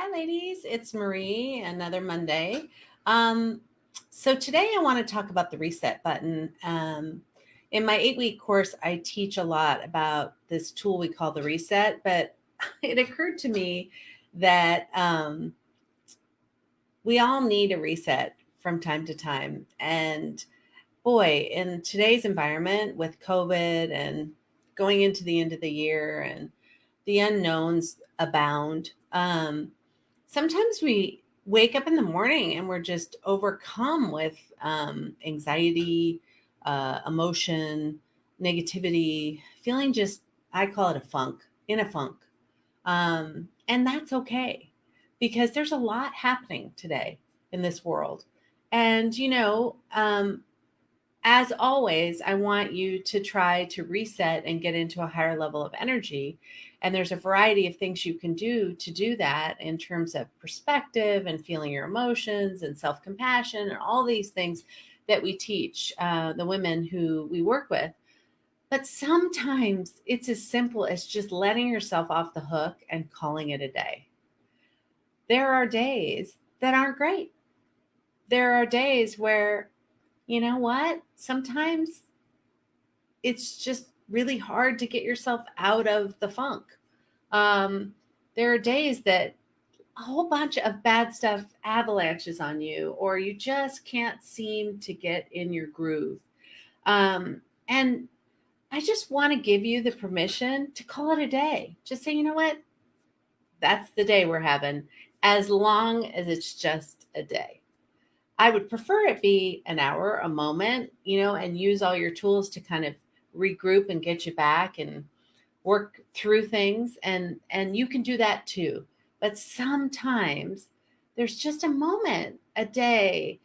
Hi, ladies. It's Marie, another Monday. Um, so, today I want to talk about the reset button. In my 8 week course, I teach a lot about this tool we call the reset, but it occurred to me that we all need a reset from time to time. And boy, in today's environment with COVID and going into the end of the year and the unknowns abound. Sometimes we wake up in the morning and we're just overcome with anxiety, emotion, negativity, feeling just, I call it a funk, in a funk. And that's okay because there's a lot happening today in this world. And, as always, I want you to try to reset and get into a higher level of energy. And there's a variety of things you can do to do that in terms of perspective and feeling your emotions and self compassion and all these things that we teach the women who we work with. But sometimes it's as simple as just letting yourself off the hook and calling it a day. There are days that aren't great. There are days where, you know what? Sometimes it's just really hard to get yourself out of the funk. Um, there are days that a whole bunch of bad stuff avalanches on you, or you just can't seem to get in your groove. And I just want to give you the permission to call it a day. Just say, you know what? That's the day we're having, as long as it's just a day. I would prefer it be an hour, a moment, and use all your tools to kind of regroup and get you back and work through things. And you can do that too. But sometimes there's just a moment, a day,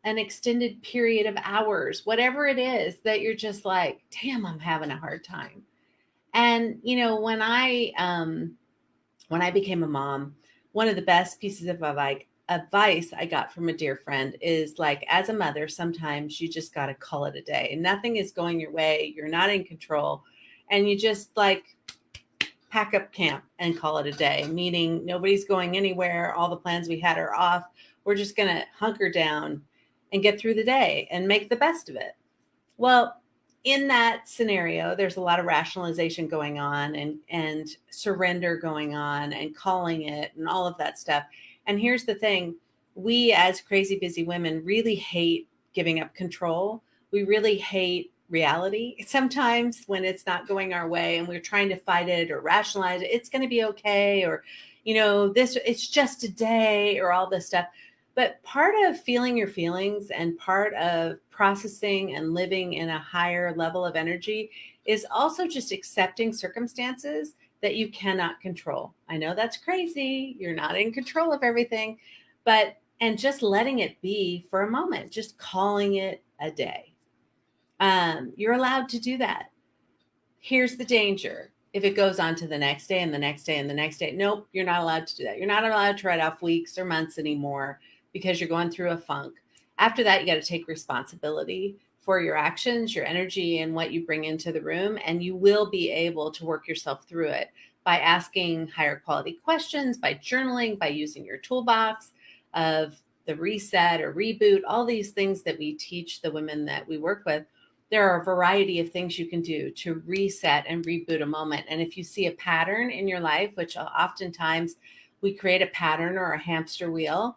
an extended period of hours, whatever it is that you're just like, damn, I'm having a hard time. And when I became a mom, one of the best pieces of advice I got from a dear friend is like, as a mother, sometimes you just got to call it a day. Nothing is going your way. You're not in control. And you just like pack up camp and call it a day, meaning nobody's going anywhere. All the plans we had are off. We're just going to hunker down and get through the day and make the best of it. Well, in that scenario, there's a lot of rationalization going on and surrender going on and calling it and all of that stuff. And here's the thing, we as crazy busy women really hate giving up control. We really hate reality. Sometimes when it's not going our way and we're trying to fight it or rationalize it, it's going to be okay, or this, it's just a day, or all this stuff. But part of feeling your feelings and part of processing and living in a higher level of energy is also just accepting circumstances that you cannot control. I know that's crazy. You're not in control of everything, and just letting it be for a moment, just calling it a day. You're allowed to do that. Here's the danger. If it goes on to the next day and the next day and the next day, nope, you're not allowed to do that. You're not allowed to write off weeks or months anymore because you're going through a funk. After that, you got to take responsibility for your actions, your energy, and what you bring into the room. And you will be able to work yourself through it by asking higher quality questions, by journaling, by using your toolbox of the reset or reboot, all these things that we teach the women that we work with. There are a variety of things you can do to reset and reboot a moment. And if you see a pattern in your life, which oftentimes we create a pattern or a hamster wheel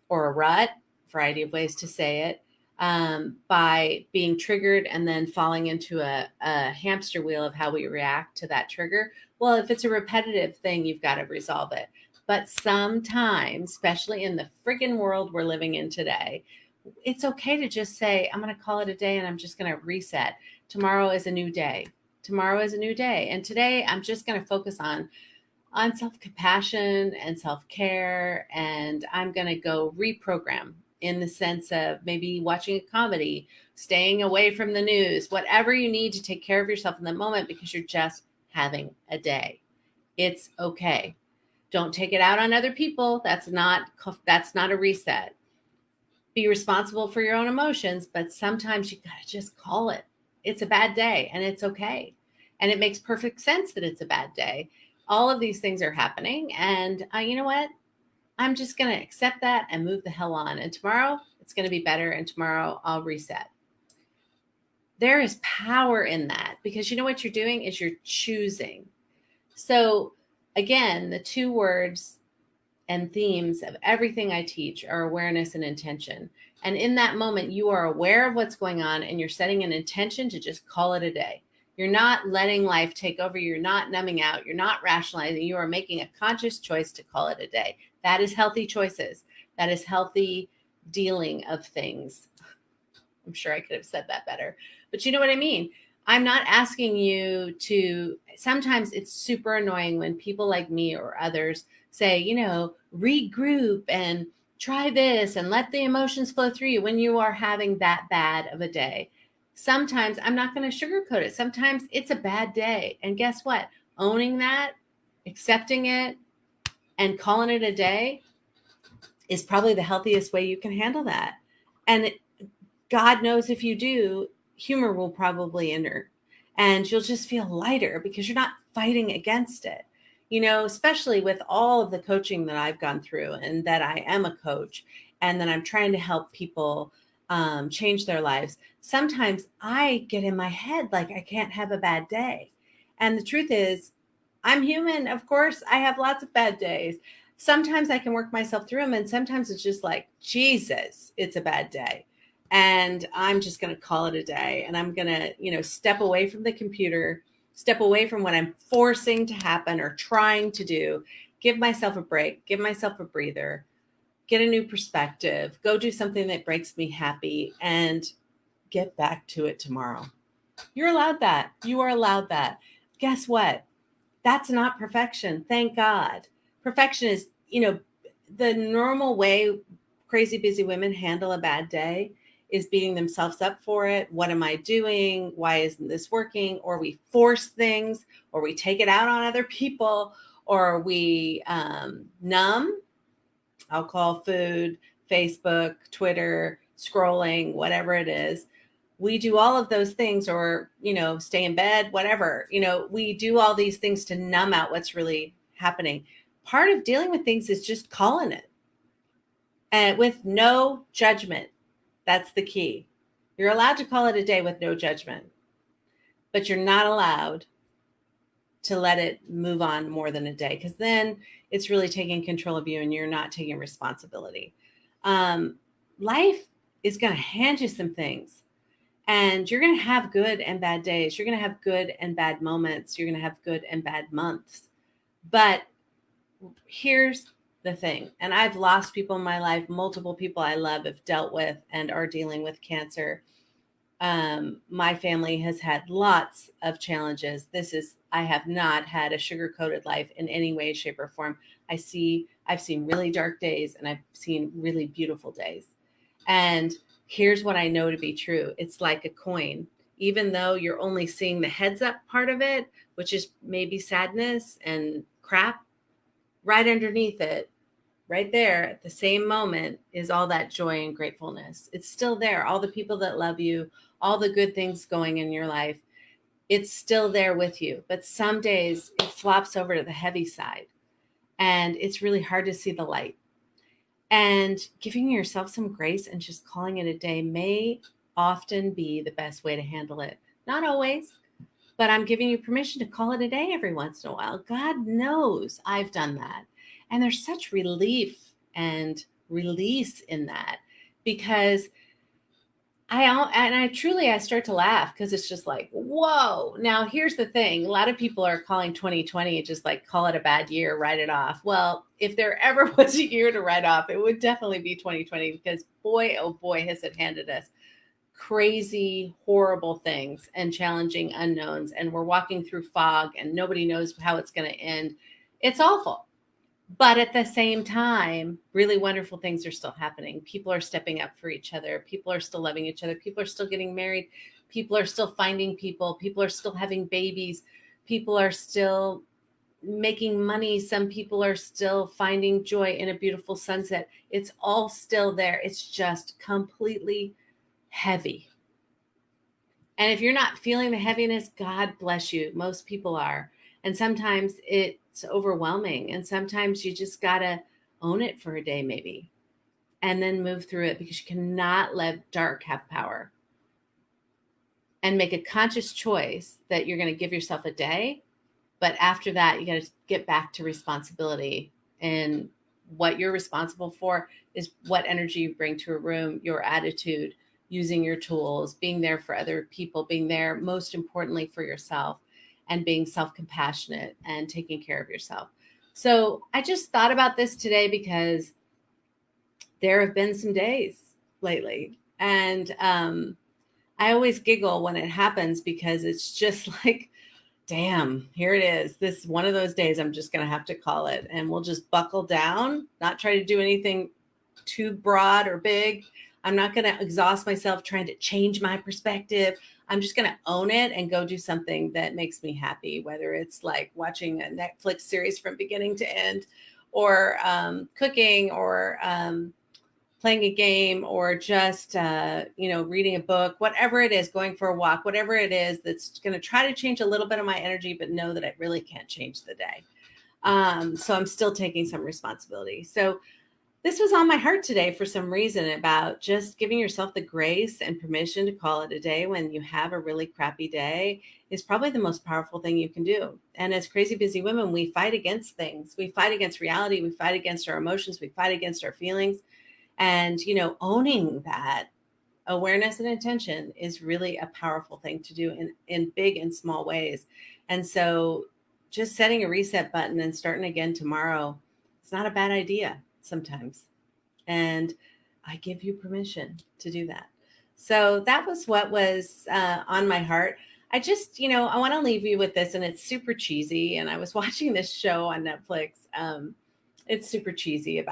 or a rut, variety of ways to say it, by being triggered and then falling into a hamster wheel of how we react to that trigger. Well, if it's a repetitive thing, you've got to resolve it. But sometimes, especially in the friggin' world we're living in today, it's okay to just say, I'm going to call it a day and I'm just going to reset. Tomorrow is a new day. Tomorrow is a new day. And today I'm just going to focus on self-compassion and self-care. And I'm going to go reprogram in the sense of maybe watching a comedy, staying away from the news, whatever you need to take care of yourself in the moment because you're just having a day. It's okay. Don't take it out on other people. That's not a reset. Be responsible for your own emotions, but sometimes you got to just call it. It's a bad day and it's okay. And it makes perfect sense that it's a bad day. All of these things are happening. And you know what? I'm just going to accept that and move the hell on. And tomorrow it's going to be better. And tomorrow I'll reset. There is power in that, because you know what you're doing is you're choosing. So again, the two words and themes of everything I teach are awareness and intention. And in that moment, you are aware of what's going on and you're setting an intention to just call it a day. You're not letting life take over. You're not numbing out. You're not rationalizing. You are making a conscious choice to call it a day. That is healthy choices. That is healthy dealing of things. I'm sure I could have said that better, but you know what I mean? I'm not asking you to, sometimes it's super annoying when people like me or others say, regroup and try this and let the emotions flow through you when you are having that bad of a day. Sometimes I'm not going to sugarcoat it. Sometimes it's a bad day. And guess what? Owning that, accepting it, and calling it a day is probably the healthiest way you can handle that. And God knows if you do, humor will probably enter and you'll just feel lighter because you're not fighting against it. Especially with all of the coaching that I've gone through and that I am a coach and that I'm trying to help people change their lives. Sometimes I get in my head like I can't have a bad day. And the truth is, I'm human. Of course, I have lots of bad days. Sometimes I can work myself through them. And sometimes it's just like, Jesus, it's a bad day. And I'm just going to call it a day. And I'm going to, step away from the computer, step away from what I'm forcing to happen or trying to do, give myself a break, give myself a breather, get a new perspective, go do something that makes me happy, and get back to it tomorrow. You're allowed that. You are allowed that. Guess what? That's not perfection. Thank God. Perfection is, the normal way crazy busy women handle a bad day is beating themselves up for it. What am I doing? Why isn't this working? Or we force things, or we take it out on other people, or we numb, alcohol, food, Facebook, Twitter, scrolling, whatever it is. We do all of those things, or, stay in bed, whatever, we do all these things to numb out what's really happening. Part of dealing with things is just calling it, and with no judgment. That's the key. You're allowed to call it a day with no judgment, but you're not allowed to let it move on more than a day, because then it's really taking control of you and you're not taking responsibility. Life is going to hand you some things, and you're going to have good and bad days. You're going to have good and bad moments. You're going to have good and bad months. But here's the thing, and I've lost people in my life. Multiple people I love have dealt with and are dealing with cancer. My family has had lots of challenges. I have not had a sugar-coated life in any way, shape, or form. I've seen really dark days and I've seen really beautiful days. And here's what I know to be true. It's like a coin. Even though you're only seeing the heads up part of it, which is maybe sadness and crap, right underneath it, right there at the same moment, is all that joy and gratefulness. It's still there. All the people that love you, all the good things going in your life, it's still there with you. But some days it flops over to the heavy side and it's really hard to see the light. And giving yourself some grace and just calling it a day may often be the best way to handle it. Not always, but I'm giving you permission to call it a day every once in a while. God knows I've done that. And there's such relief and release in that, because I start to laugh, because it's just like, whoa. Now, here's the thing. A lot of people are calling 2020 just like, call it a bad year, write it off. Well, if there ever was a year to write off, it would definitely be 2020, because boy, oh boy, has it handed us crazy, horrible things and challenging unknowns. And we're walking through fog and nobody knows how it's going to end. It's awful. But at the same time, really wonderful things are still happening. People are stepping up for each other. People are still loving each other. People are still getting married. People are still finding people. People are still having babies. People are still making money. Some people are still finding joy in a beautiful sunset. It's all still there. It's just completely heavy. And if you're not feeling the heaviness, God bless you. Most people are. And sometimes it's overwhelming. And sometimes you just got to own it for a day maybe, and then move through it, because you cannot let dark have power. And make a conscious choice that you're going to give yourself a day, but after that, you got to get back to responsibility. And what you're responsible for is what energy you bring to a room, your attitude, using your tools, being there for other people, being there most importantly for yourself, and being self-compassionate and taking care of yourself. So I just thought about this today because there have been some days lately, and I always giggle when it happens, because it's just like, damn, here it is. This is one of those days I'm just going to have to call it, and we'll just buckle down, not try to do anything too broad or big. I'm not going to exhaust myself trying to change my perspective. I'm just going to own it and go do something that makes me happy, whether it's like watching a Netflix series from beginning to end, or cooking, or playing a game, or just, reading a book, whatever it is, going for a walk, whatever it is that's going to try to change a little bit of my energy, but know that it really can't change the day. So I'm still taking some responsibility. So this was on my heart today for some reason, about just giving yourself the grace and permission to call it a day when you have a really crappy day is probably the most powerful thing you can do. And as crazy busy women, we fight against things. We fight against reality. We fight against our emotions. We fight against our feelings. And, owning that awareness and intention is really a powerful thing to do in big and small ways. And so just setting a reset button and starting again tomorrow, it's not a bad idea sometimes. And I give you permission to do that. So that was what was on my heart. I just, I want to leave you with this, and it's super cheesy. And I was watching this show on Netflix. It's super cheesy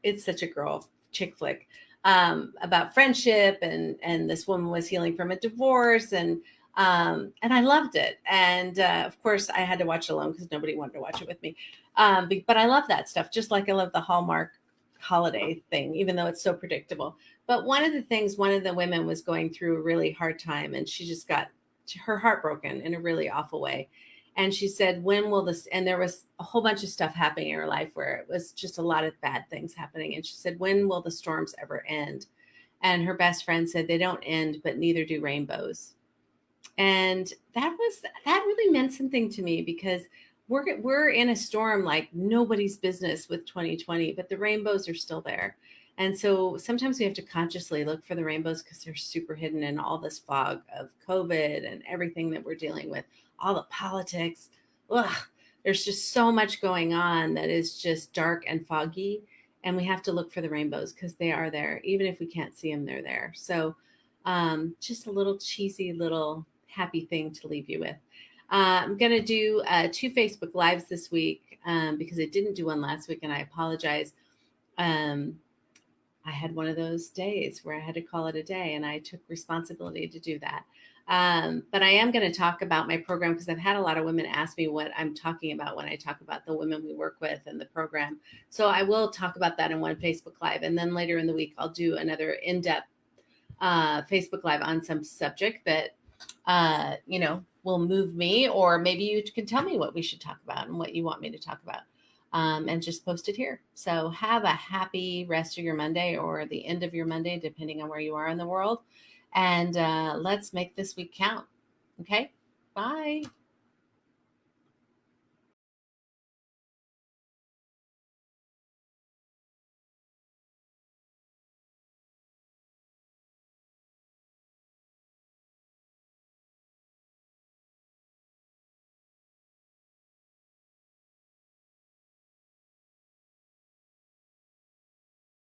it's such a girl chick flick, about friendship, and this woman was healing from a divorce, and I loved it. And of course, I had to watch it alone because nobody wanted to watch it with me. But I love that stuff, just like I love the Hallmark holiday thing, even though it's so predictable. But one of the women was going through a really hard time, and she just got her heart broken in a really awful way. And she said, when will this, and there was a whole bunch of stuff happening in her life where it was just a lot of bad things happening. And she said, when will the storms ever end? And her best friend said, they don't end, but neither do rainbows. And that really meant something to me, because we're in a storm like nobody's business with 2020, but the rainbows are still there. And so sometimes we have to consciously look for the rainbows, because they're super hidden in all this fog of COVID and everything that we're dealing with, all the politics. Ugh, there's just so much going on that is just dark and foggy. And we have to look for the rainbows, because they are there. Even if we can't see them, they're there. So just a little cheesy, little happy thing to leave you with. I'm going to do 2 Facebook Lives this week, because I didn't do one last week, and I apologize. I had one of those days where I had to call it a day, and I took responsibility to do that. But I am going to talk about my program, because I've had a lot of women ask me what I'm talking about when I talk about the women we work with and the program. So I will talk about that in one Facebook Live. And then later in the week, I'll do another in-depth Facebook Live on some subject that, will move me, or maybe you can tell me what we should talk about and what you want me to talk about. And just post it here. So have a happy rest of your Monday, or the end of your Monday, depending on where you are in the world. And let's make this week count. Okay, bye.